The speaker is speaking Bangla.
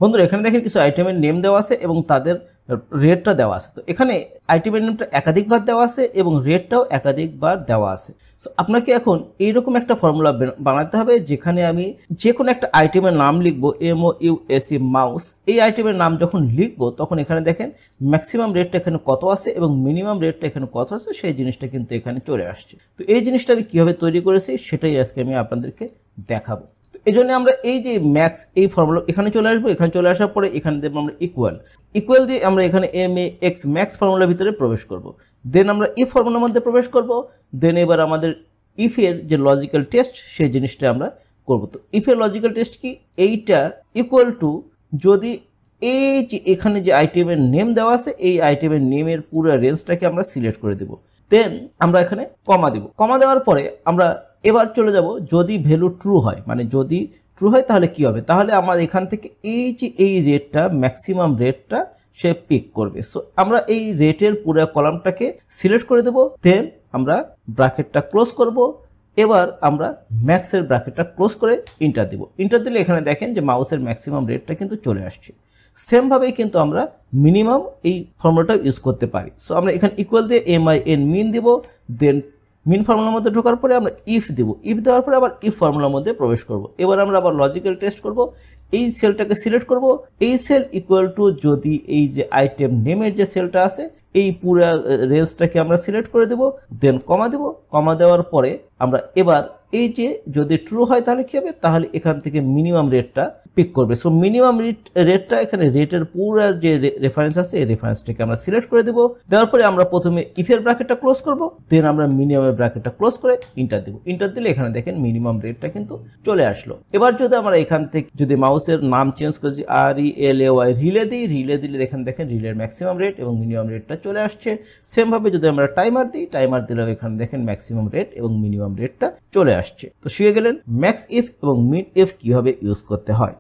বন্ধুরা এখানে দেখেন কিছু আইটেমের নেম দেওয়া আছে এবং তাদের রেটটা দেওয়া আছে। তো এখানে আইটেমের নেমটা একাধিকবার দেওয়া আছে এবং রেটটাও একাধিকবার দেওয়া আছে। সো আপনাকে এখন এইরকম একটা ফর্মুলা বানাতে হবে যেখানে আমি যে কোনো একটা আইটেমের নাম লিখবো, MOUSE মাউস। এই আইটেমের নাম যখন লিখবো তখন এখানে দেখেন ম্যাক্সিমাম রেটটা এখানে কত আছে এবং মিনিমাম রেটটা এখানে কত আছে সেই জিনিসটা কিন্তু এখানে চলে আসছে। তো এই জিনিসটা আমি কীভাবে তৈরি করেছি সেটাই আজকে আমি আপনাদেরকে দেখাবো। এই জন্য আমরা এই যে ম্যাক্স এই ফর্মুলা এখানে চলে আসবো, এখানে চলে আসার পরে এখানে দেবো আমরা ইকুয়াল দিয়ে আমরা এখানে MAX ম্যাক্স ফর্মুলার ভিতরে প্রবেশ করব। দেন আমরা ইফ ফর্মুলার মধ্যে প্রবেশ করব। দেন এবার আমাদের ইফের যে লজিক্যাল টেস্ট সেই জিনিসটা আমরা করব। তো ইফের লজিক্যাল টেস্ট কি, এইটা ইকুয়াল টু যদি এই যে এখানে যে আইটেমের নেম দেওয়া আছে এই আইটেমের নেমের পুরো রেঞ্জটাকে আমরা সিলেক্ট করে দেব। দেন আমরা এখানে কমা দেব। কমা দেওয়ার পরে আমরা এবার চলে যাব যদি ভ্যালু ট্রু হয়, মানে যদি ট্রু হয় তাহলে কি হবে, তাহলে আমার এখান থেকে এই যে এই রেটটা ম্যাক্সিমাম রেটটা সে পিক করবে। সো আমরা এই রেটের পুরো কলামটাকে সিলেক্ট করে দেব। দেন আমরা ব্র্যাকেটটা ক্লোজ করব। এবার আমরা ম্যাক্সের ব্র্যাকেটটা ক্লোজ করে ইন্টার দিব। ইন্টার দিলে এখানে দেখেন যে মাউসের ম্যাক্সিমাম রেটটা কিন্তু চলে আসছে। সেমভাবেই কিন্তু আমরা মিনিমাম এই ফর্মুলাটা ইউজ করতে পারি। সো আমরা এখানে ইকুয়াল দিয়ে MIN মিন দিব। দেন মিন ফর্মুলার মধ্যে ঢোকার পরে আমরা ইফ দেব। ইফ দেওয়ার পরে আবার ইফ ফর্মুলার মধ্যে প্রবেশ করব। এবার আমরা আবার লজিক্যাল টেস্ট করব। এই সেলটাকে সিলেক্ট করব। এই সেল ইকুয়াল টু যদি এই যে আইটেম নেমের যে সেলটা আছে এই পুরো রেঞ্জটাকে আমরা সিলেক্ট করে দেব। দেন কমা দেব। কমা দেওয়ার পরে আমরা এবার এই যে যদি ট্রু হয় তাহলে কি হবে, তাহলে এখান থেকে মিনিমাম রেটটা পিক করবে। সো মিনিমাম রেটটা এখানে রেটের পুরো যে রেফারেন্স আছে এই রেফারেন্সটাকে আমরা সিলেক্ট করে দেব। দেওয়ার পরে আমরা প্রথমে ইফের ব্র্যাকেটটা ক্লোজ করব। দেন আমরা মিনিমামের ব্র্যাকেটটা ক্লোজ করে ইন্টার দেব। ইন্টার দিলে এখানে দেখেন মিনিমাম রেটটা কিন্তু চলে আসলো। এবার যদি আমরা এখান থেকে যদি মাউসের নাম চেঞ্জ করি RELAY রিলে দিই, রিলে দিলে এখানে দেখেন রিলের ম্যাক্সিমাম রেট এবং মিনিমাম রেটটা চলে আসছে। সেমভাবে যদি আমরা টাইমার দিই, টাইমার দিলেও এখানে দেখেন ম্যাক্সিমাম রেট এবং মিনিমাম রেটটা চলে আসছে। তো শিখে গেলেন ম্যাক্স ইফ এবং মিন ইফ কিভাবে ইউজ করতে হয়।